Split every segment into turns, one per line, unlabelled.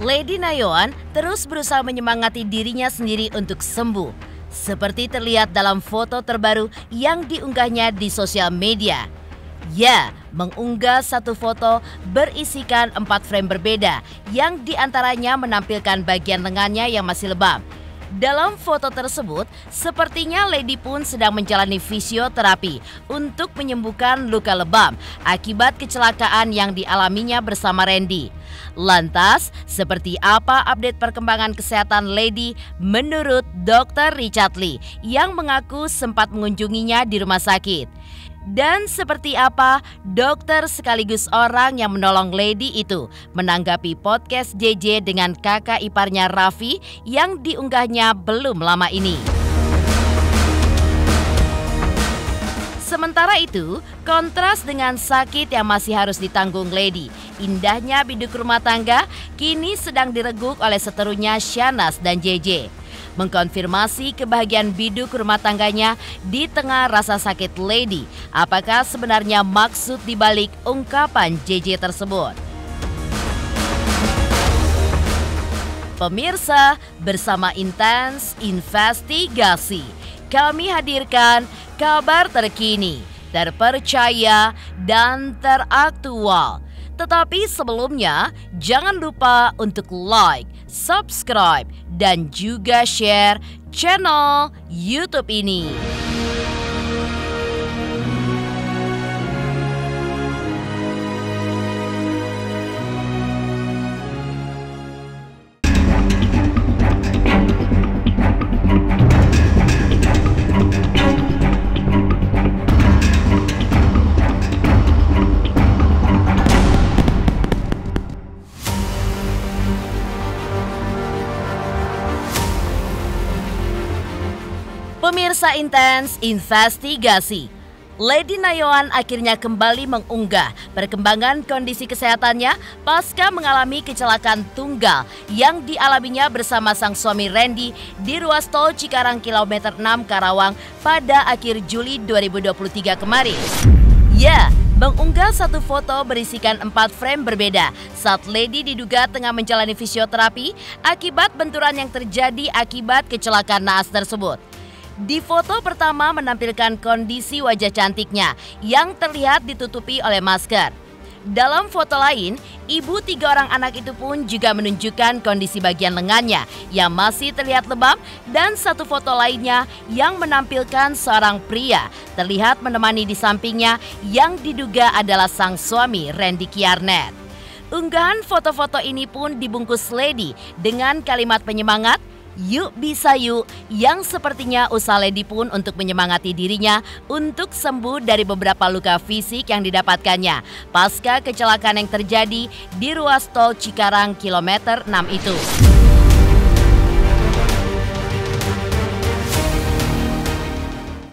Lady Nayoan terus berusaha menyemangati dirinya sendiri untuk sembuh. Seperti terlihat dalam foto terbaru yang diunggahnya di sosial media. Ya, mengunggah satu foto berisikan 4 frame berbeda yang diantaranya menampilkan bagian lengannya yang masih lebam. Dalam foto tersebut, sepertinya Lady pun sedang menjalani fisioterapi untuk menyembuhkan luka lebam akibat kecelakaan yang dialaminya bersama Randy. Lantas, seperti apa update perkembangan kesehatan Lady menurut Dr. Richard Lee yang mengaku sempat mengunjunginya di rumah sakit? Dan seperti apa dokter sekaligus orang yang menolong Lady itu menanggapi podcast JJ dengan kakak iparnya Raffi yang diunggahnya belum lama ini. Sementara itu, kontras dengan sakit yang masih harus ditanggung Lady, indahnya biduk rumah tangga kini sedang direguk oleh seterunya Shanas dan JJ. Mengkonfirmasi kebahagiaan biduk rumah tangganya di tengah rasa sakit Lady. Apakah sebenarnya maksud dibalik ungkapan JJ tersebut? Pemirsa, bersama Intens Investigasi, kami hadirkan kabar terkini, terpercaya, dan teraktual. Tetapi sebelumnya, jangan lupa untuk like, subscribe, dan juga share channel YouTube ini. Pemirsa Intens Investigasi, Lady Nayoan akhirnya kembali mengunggah perkembangan kondisi kesehatannya pasca mengalami kecelakaan tunggal yang dialaminya bersama sang suami Randy di ruas tol Cikarang kilometer 6 Karawang pada akhir Juli 2023 kemarin. Ya, mengunggah satu foto berisikan 4 frame berbeda saat Lady diduga tengah menjalani fisioterapi akibat benturan yang terjadi akibat kecelakaan naas tersebut. Di foto pertama menampilkan kondisi wajah cantiknya yang terlihat ditutupi oleh masker. Dalam foto lain, ibu 3 orang anak itu pun juga menunjukkan kondisi bagian lengannya yang masih terlihat lebam, dan satu foto lainnya yang menampilkan seorang pria terlihat menemani di sampingnya yang diduga adalah sang suami Randy Kiarnet. Unggahan foto-foto ini pun dibungkus Lady dengan kalimat penyemangat, "Yuk bisa yuk," yang sepertinya usaha Lady pun untuk menyemangati dirinya untuk sembuh dari beberapa luka fisik yang didapatkannya pasca kecelakaan yang terjadi di ruas tol Cikarang kilometer 6 itu.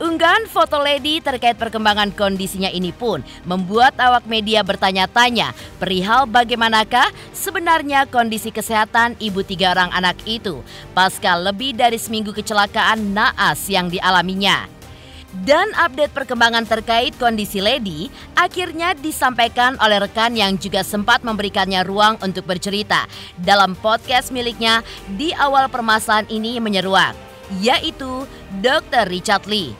Unggahan foto Lady terkait perkembangan kondisinya ini pun membuat awak media bertanya-tanya perihal bagaimanakah sebenarnya kondisi kesehatan ibu 3 orang anak itu pasca lebih dari seminggu kecelakaan naas yang dialaminya. Dan update perkembangan terkait kondisi Lady akhirnya disampaikan oleh rekan yang juga sempat memberikannya ruang untuk bercerita dalam podcast miliknya di awal permasalahan ini menyeruak, yaitu Dr. Richard Lee.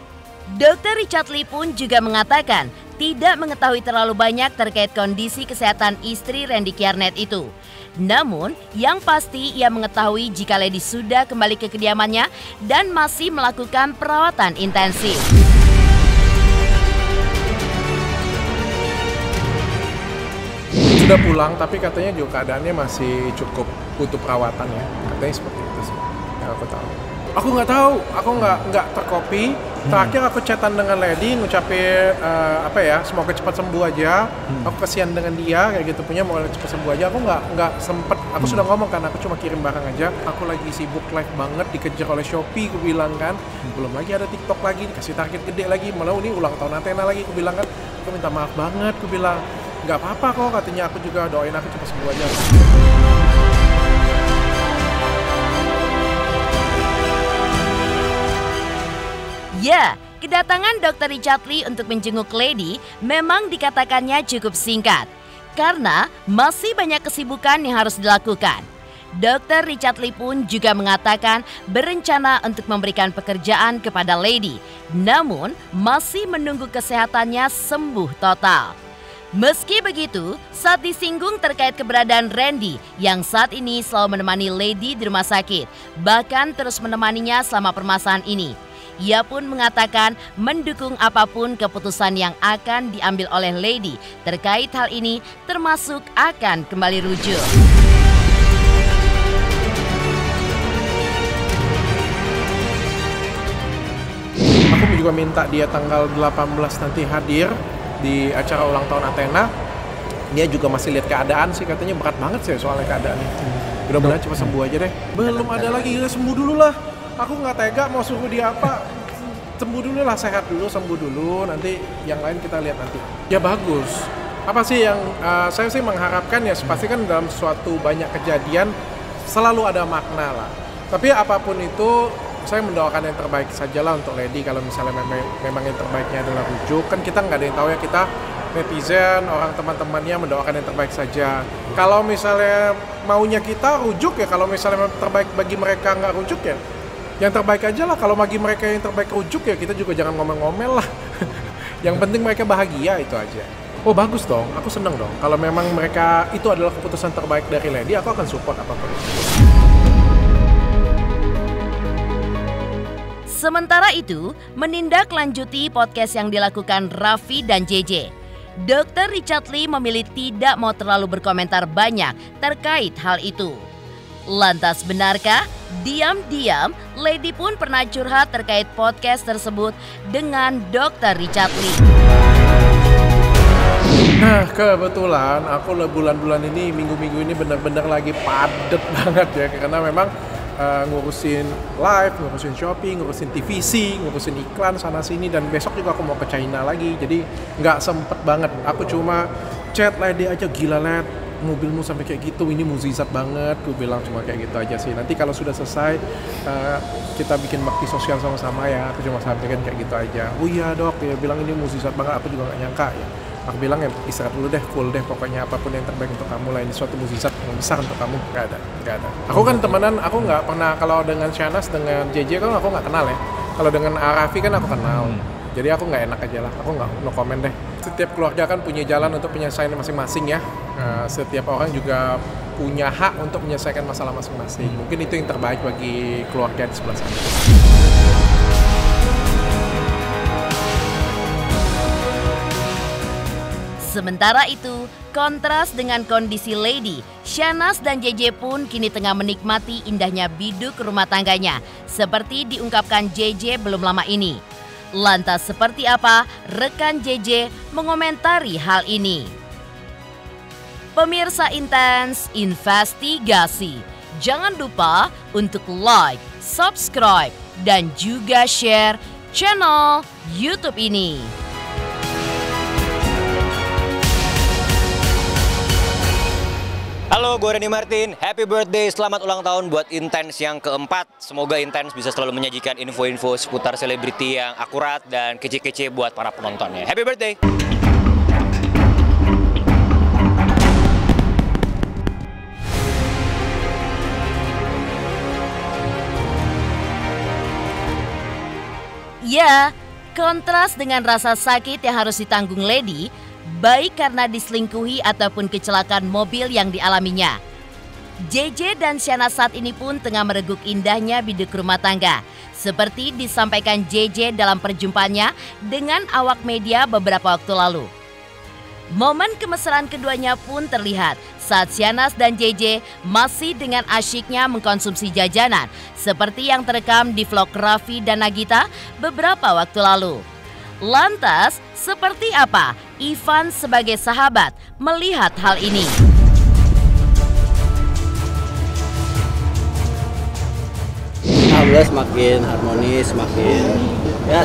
Dr. Richard Lee pun juga mengatakan tidak mengetahui terlalu banyak terkait kondisi kesehatan istri Randy Kiarnet itu. Namun, yang pasti ia mengetahui jika Lady sudah kembali ke kediamannya dan masih melakukan perawatan intensif.
Sudah pulang, tapi katanya juga keadaannya masih cukup butuh perawatan ya. Katanya seperti itu sih, yang aku tahu. Aku nggak tahu, aku nggak terkopi. Terakhir aku chatan dengan Lady, ngucapin semoga cepat sembuh aja. Aku kasihan dengan dia, kayak gitu punya, mau cepat sembuh aja. Aku nggak sempet. Aku sudah ngomong kan, aku cuma kirim barang aja. Aku lagi sibuk live banget, dikejar oleh Shopee, aku bilang kan. Belum lagi ada TikTok lagi, dikasih target gede lagi. Malah ini ulang tahun Athena lagi, aku bilang kan. Aku minta maaf banget, aku bilang nggak apa-apa kok, katanya. Aku juga doain aku cepat sembuh aja.
Ya, kedatangan Dr. Richard Lee untuk menjenguk Lady memang dikatakannya cukup singkat karena masih banyak kesibukan yang harus dilakukan. Dr. Richard Lee pun juga mengatakan berencana untuk memberikan pekerjaan kepada Lady, namun masih menunggu kesehatannya sembuh total. Meski begitu, saat disinggung terkait keberadaan Randy yang saat ini selalu menemani Lady di rumah sakit, bahkan terus menemaninya selama permasalahan ini, ia pun mengatakan mendukung apapun keputusan yang akan diambil oleh Lady terkait hal ini, termasuk akan kembali rujuk.
Aku juga minta dia tanggal 18 nanti hadir di acara ulang tahun Athena. Dia juga masih lihat keadaan sih, katanya berat banget sih soalnya keadaannya. Mudah-mudahan cepat sembuh aja deh. Belum ada lagi, sembuh dulu lah. Aku nggak tega mau suruh dia apa. Sembuh dulu lah, sehat dulu, sembuh dulu. Nanti yang lain kita lihat nanti. Ya bagus. Apa sih yang saya sih mengharapkan ya, pasti kan dalam suatu banyak kejadian selalu ada makna lah. Tapi apapun itu, saya mendoakan yang terbaik sajalah untuk Lady. Kalau misalnya memang yang terbaiknya adalah rujuk, kan kita nggak ada yang tahu ya, kita netizen, orang teman-temannya mendoakan yang terbaik saja. Kalau misalnya maunya kita rujuk ya, kalau misalnya terbaik bagi mereka nggak rujuk ya, yang terbaik aja lah. Kalau bagi mereka yang terbaik rujuk ya, kita juga jangan ngomel-ngomel lah. Yang penting mereka bahagia, itu aja. Oh bagus dong, aku seneng dong. Kalau memang mereka itu adalah keputusan terbaik dari Lady, aku akan support apapun.
Sementara itu, menindaklanjuti podcast yang dilakukan Raffi dan JJ, Dr. Richard Lee memilih tidak mau terlalu berkomentar banyak terkait hal itu. Lantas benarkah? Diam-diam, Lady pun pernah curhat terkait podcast tersebut dengan Dr. Richard Lee.
Nah, kebetulan aku bulan-bulan ini, minggu-minggu ini benar-benar lagi padet banget ya. Karena memang ngurusin live, ngurusin shopping, ngurusin TVC, ngurusin iklan sana-sini. Dan besok juga aku mau ke China lagi. Jadi nggak sempet banget. Aku cuma chat Lady aja, gila Led, mobilmu sampai kayak gitu, ini mukjizat banget. Gue bilang cuma kayak gitu aja sih. Nanti kalau sudah selesai kita bikin bakti sosial sama-sama ya. Aku cuma sampaikan kayak gitu aja. Oh iya dok, dia bilang ini mukjizat banget. Aku juga gak nyangka ya. Aku bilang ya istirahat dulu deh, full deh. Pokoknya apapun yang terbaik untuk kamu lah. Ini suatu mukjizat yang besar untuk kamu. Gak ada. Aku kan temenan, aku gak pernah, kalau dengan Shahnaz, dengan JJ kan aku gak kenal ya. Kalau dengan Raffi kan aku kenal. Jadi aku nggak enak aja lah, aku nggak no comment deh. Setiap keluarga kan punya jalan untuk penyelesaian masing-masing ya. Setiap orang juga punya hak untuk menyelesaikan masalah masing-masing. Mungkin itu yang terbaik bagi keluarga di sebelah sana.
Sementara itu, kontras dengan kondisi Lady, Shahnaz dan JJ pun kini tengah menikmati indahnya biduk rumah tangganya, seperti diungkapkan JJ belum lama ini. Lantas seperti apa rekan JJ mengomentari hal ini? Pemirsa Intens Investigasi, jangan lupa untuk like, subscribe, dan juga share channel YouTube ini.
Halo, gue Randy Martin. Happy birthday, selamat ulang tahun buat Intens yang keempat. Semoga Intens bisa selalu menyajikan info-info seputar selebriti yang akurat dan kece-kece buat para penontonnya. Happy birthday!
Ya, kontras dengan rasa sakit yang harus ditanggung Lady, baik karena diselingkuhi ataupun kecelakaan mobil yang dialaminya. JJ dan Shahnaz saat ini pun tengah mereguk indahnya biduk rumah tangga. Seperti disampaikan JJ dalam perjumpaannya dengan awak media beberapa waktu lalu. Momen kemesraan keduanya pun terlihat saat Shahnaz dan JJ masih dengan asyiknya mengkonsumsi jajanan seperti yang terekam di vlog Raffi dan Nagita beberapa waktu lalu. Lantas, seperti apa Ivan sebagai sahabat melihat hal ini?
Alhamdulillah semakin harmonis,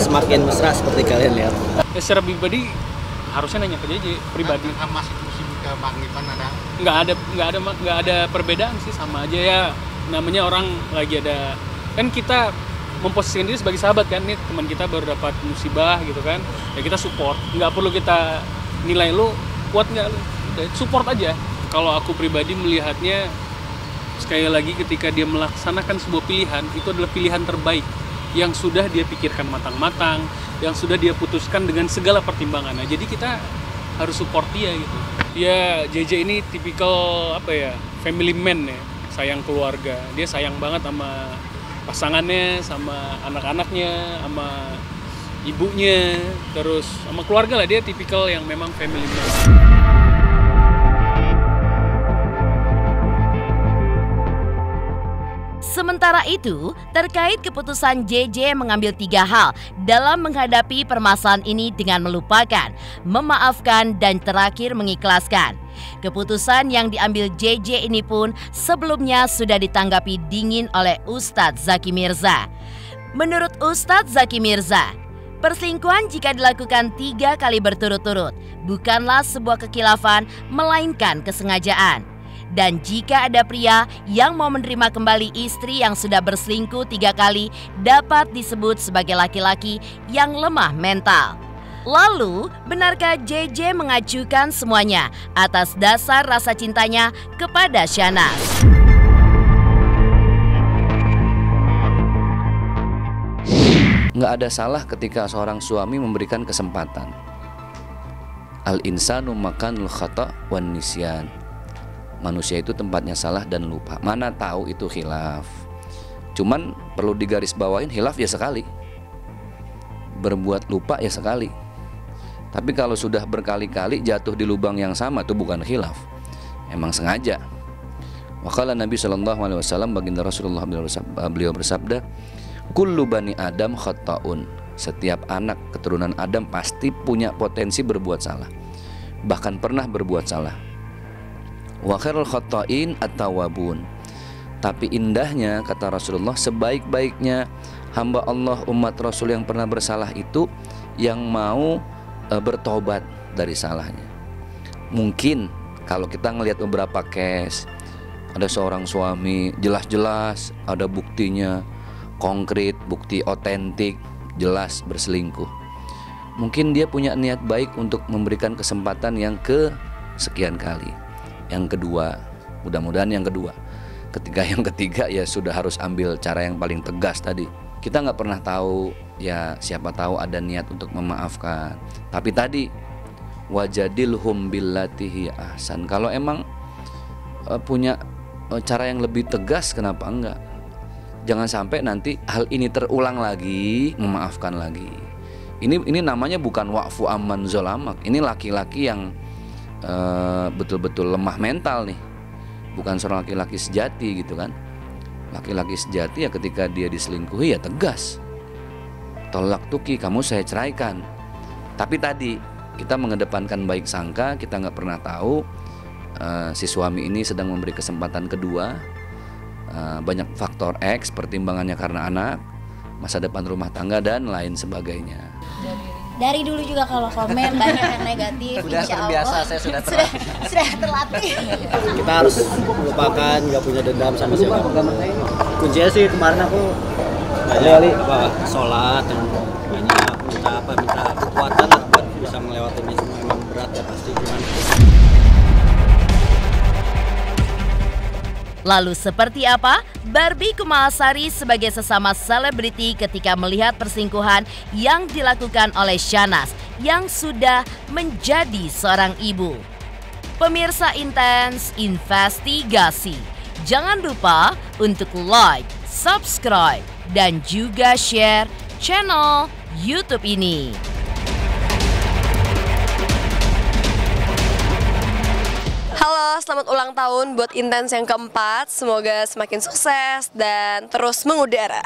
semakin mesra seperti kalian lihat.
Ya, secara pribadi harusnya nanya ke JJ pribadi.
Masih musim ke Bang Ivan ada?
Nggak ada perbedaan sih, sama aja ya. Namanya orang lagi ada, kan kita memposisikan diri sebagai sahabat kan, nih teman kita baru dapat musibah gitu kan, ya kita support, nggak perlu kita nilai lu kuat nggak, lu support aja. Kalau aku pribadi melihatnya sekali lagi ketika dia melaksanakan sebuah pilihan, itu adalah pilihan terbaik yang sudah dia pikirkan matang-matang, yang sudah dia putuskan dengan segala pertimbangan. Nah, jadi kita harus support dia gitu. Ya, JJ ini tipikal family man ya, sayang keluarga. Dia sayang banget sama pasangannya, sama anak-anaknya, sama ibunya, terus sama keluarga lah. Dia tipikal yang memang family man.
Sementara itu, terkait keputusan JJ mengambil 3 hal dalam menghadapi permasalahan ini dengan melupakan, memaafkan, dan terakhir mengikhlaskan. Keputusan yang diambil JJ ini pun sebelumnya sudah ditanggapi dingin oleh Ustadz Zaki Mirza. Menurut Ustadz Zaki Mirza, perselingkuhan jika dilakukan 3 kali berturut-turut bukanlah sebuah kekhilafan, melainkan kesengajaan. Dan jika ada pria yang mau menerima kembali istri yang sudah berselingkuh 3 kali, dapat disebut sebagai laki-laki yang lemah mental. Lalu, benarkah JJ mengajukan semuanya atas dasar rasa cintanya kepada Syahnaz?
Nggak ada salah ketika seorang suami memberikan kesempatan. Al-insanu makanul khata' wan nisyan. Manusia itu tempatnya salah dan lupa. Mana tahu itu khilaf. Cuman perlu digarisbawahin, khilaf ya sekali, berbuat lupa ya sekali. Tapi kalau sudah berkali-kali jatuh di lubang yang sama, itu bukan khilaf, emang sengaja. Waqala Nabi SAW, baginda Rasulullah beliau bersabda, kullu bani Adam khata'un. Setiap anak keturunan Adam pasti punya potensi berbuat salah, bahkan pernah berbuat salah. Wa khairul khata'in at-tawwabun. Tapi indahnya, kata Rasulullah, sebaik-baiknya hamba Allah umat Rasul yang pernah bersalah itu yang mau bertobat dari salahnya. Mungkin kalau kita ngelihat beberapa case, ada seorang suami jelas-jelas ada buktinya konkret, bukti otentik, jelas berselingkuh. Mungkin dia punya niat baik untuk memberikan kesempatan yang kesekian kali. Yang kedua, mudah-mudahan yang kedua. Ketika yang ketiga ya sudah harus ambil cara yang paling tegas tadi. Kita nggak pernah tahu, ya siapa tahu ada niat untuk memaafkan. Tapi tadi wajadilhum billati hiya ahsan. Kalau emang punya cara yang lebih tegas, kenapa enggak? Jangan sampai nanti hal ini terulang lagi, memaafkan lagi. Ini namanya bukan wa'fu amman zolamak. Ini laki-laki yang betul-betul lemah mental nih, bukan seorang laki-laki sejati gitu kan. Laki-laki sejati ya ketika dia diselingkuhi ya tegas, tolak tuki, kamu saya ceraikan. Tapi tadi kita mengedepankan baik sangka, kita nggak pernah tahu si suami ini sedang memberi kesempatan kedua. Banyak faktor X, pertimbangannya karena anak, masa depan rumah tangga, dan lain sebagainya.
Dari dulu juga kalau komen banyak yang negatif,
Sudah
insya
terbiasa,
Allah
saya sudah
terlatih.
Kita harus melupakan, nggak punya dendam sama siapa. Kuncinya sih kemarin aku banyak sholat dan minta kekuatan lah buat bisa melewati ini semua. Emang berat ya pasti, gimana.
Lalu seperti apa Barbie Kumalasari sebagai sesama selebriti ketika melihat perselingkuhan yang dilakukan oleh Syahnaz yang sudah menjadi seorang ibu? Pemirsa Intens Investigasi, jangan lupa untuk like, subscribe, dan juga share channel YouTube ini.
Halo, selamat ulang tahun buat Intens yang keempat. Semoga semakin sukses dan terus mengudara.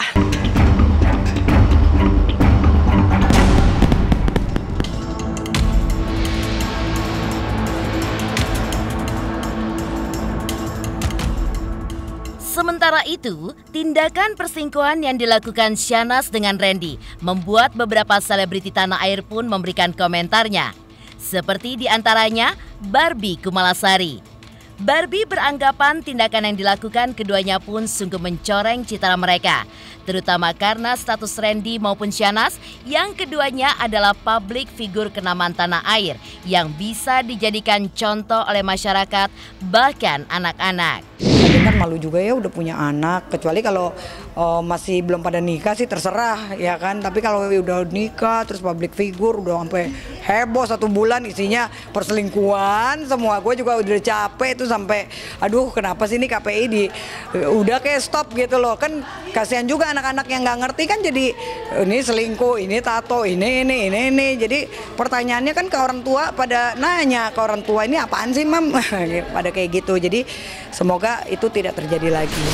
Sementara itu, tindakan perselingkuhan yang dilakukan Syahnaz dengan Randy membuat beberapa selebriti tanah air pun memberikan komentarnya. Seperti diantaranya Barbie Kumalasari. Barbie beranggapan tindakan yang dilakukan keduanya pun sungguh mencoreng citra mereka, terutama karena status Randy maupun Syahnaz yang keduanya adalah publik figur kenamaan tanah air yang bisa dijadikan contoh oleh masyarakat, bahkan anak-anak.
Ada
penting kan malu juga ya udah punya anak. Kecuali kalau masih belum pada nikah sih terserah ya kan. Tapi kalau udah nikah terus public figure udah sampai heboh 1 bulan isinya perselingkuhan semua. Gue juga udah capek tuh sampai aduh kenapa sih ini KPI udah kayak stop gitu loh. Kan kasihan juga anak-anak yang nggak ngerti kan jadi ini selingkuh, ini tato, ini. Jadi pertanyaannya kan ke orang tua pada nanya ke orang tua ini apaan sih mam? Pada kayak gitu. Jadi semoga itu tidak terjadi lagi.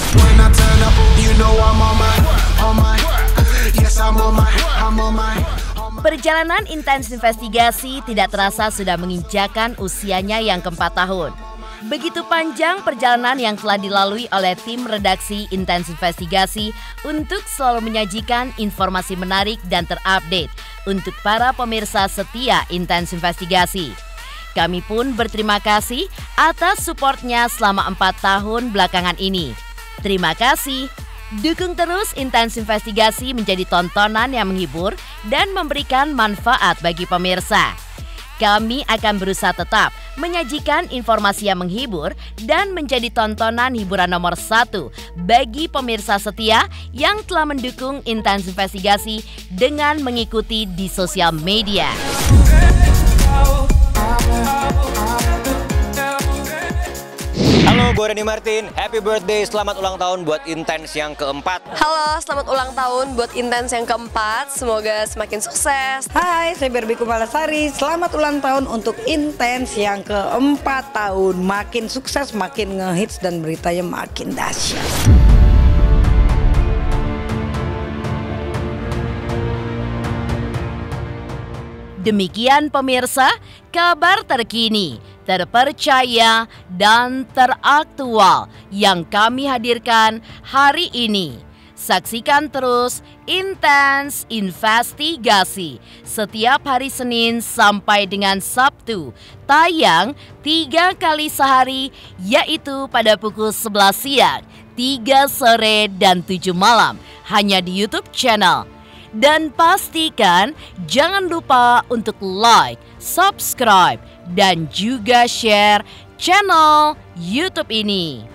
Perjalanan intens investigasi tidak terasa sudah menginjakan usianya yang ke-4 tahun. Begitu panjang perjalanan yang telah dilalui oleh tim redaksi Intens Investigasi untuk selalu menyajikan informasi menarik dan terupdate untuk para pemirsa setia Intens Investigasi. Kami pun berterima kasih atas supportnya selama 4 tahun belakangan ini. Terima kasih. Dukung terus Intens Investigasi menjadi tontonan yang menghibur dan memberikan manfaat bagi pemirsa. Kami akan berusaha tetap menyajikan informasi yang menghibur dan menjadi tontonan hiburan nomor 1 bagi pemirsa setia yang telah mendukung Intens Investigasi dengan mengikuti di sosial media.
Halo, gue Randy Martin. Happy birthday, selamat ulang tahun buat Intens yang ke-4.
Halo, selamat ulang tahun buat Intens yang ke-4. Semoga semakin sukses.
Hai, saya Barbie Kumalasari. Selamat ulang tahun untuk Intens yang ke-4 tahun. Makin sukses, makin ngehits dan beritanya makin dahsyat.
Demikian pemirsa, kabar terkini, terpercaya, dan teraktual yang kami hadirkan hari ini. Saksikan terus Intens Investigasi setiap hari Senin sampai dengan Sabtu. Tayang 3 kali sehari, yaitu pada pukul 11 siang, 3 sore, dan 7 malam. Hanya di YouTube channel. Dan pastikan jangan lupa untuk like, subscribe, dan juga share channel YouTube ini.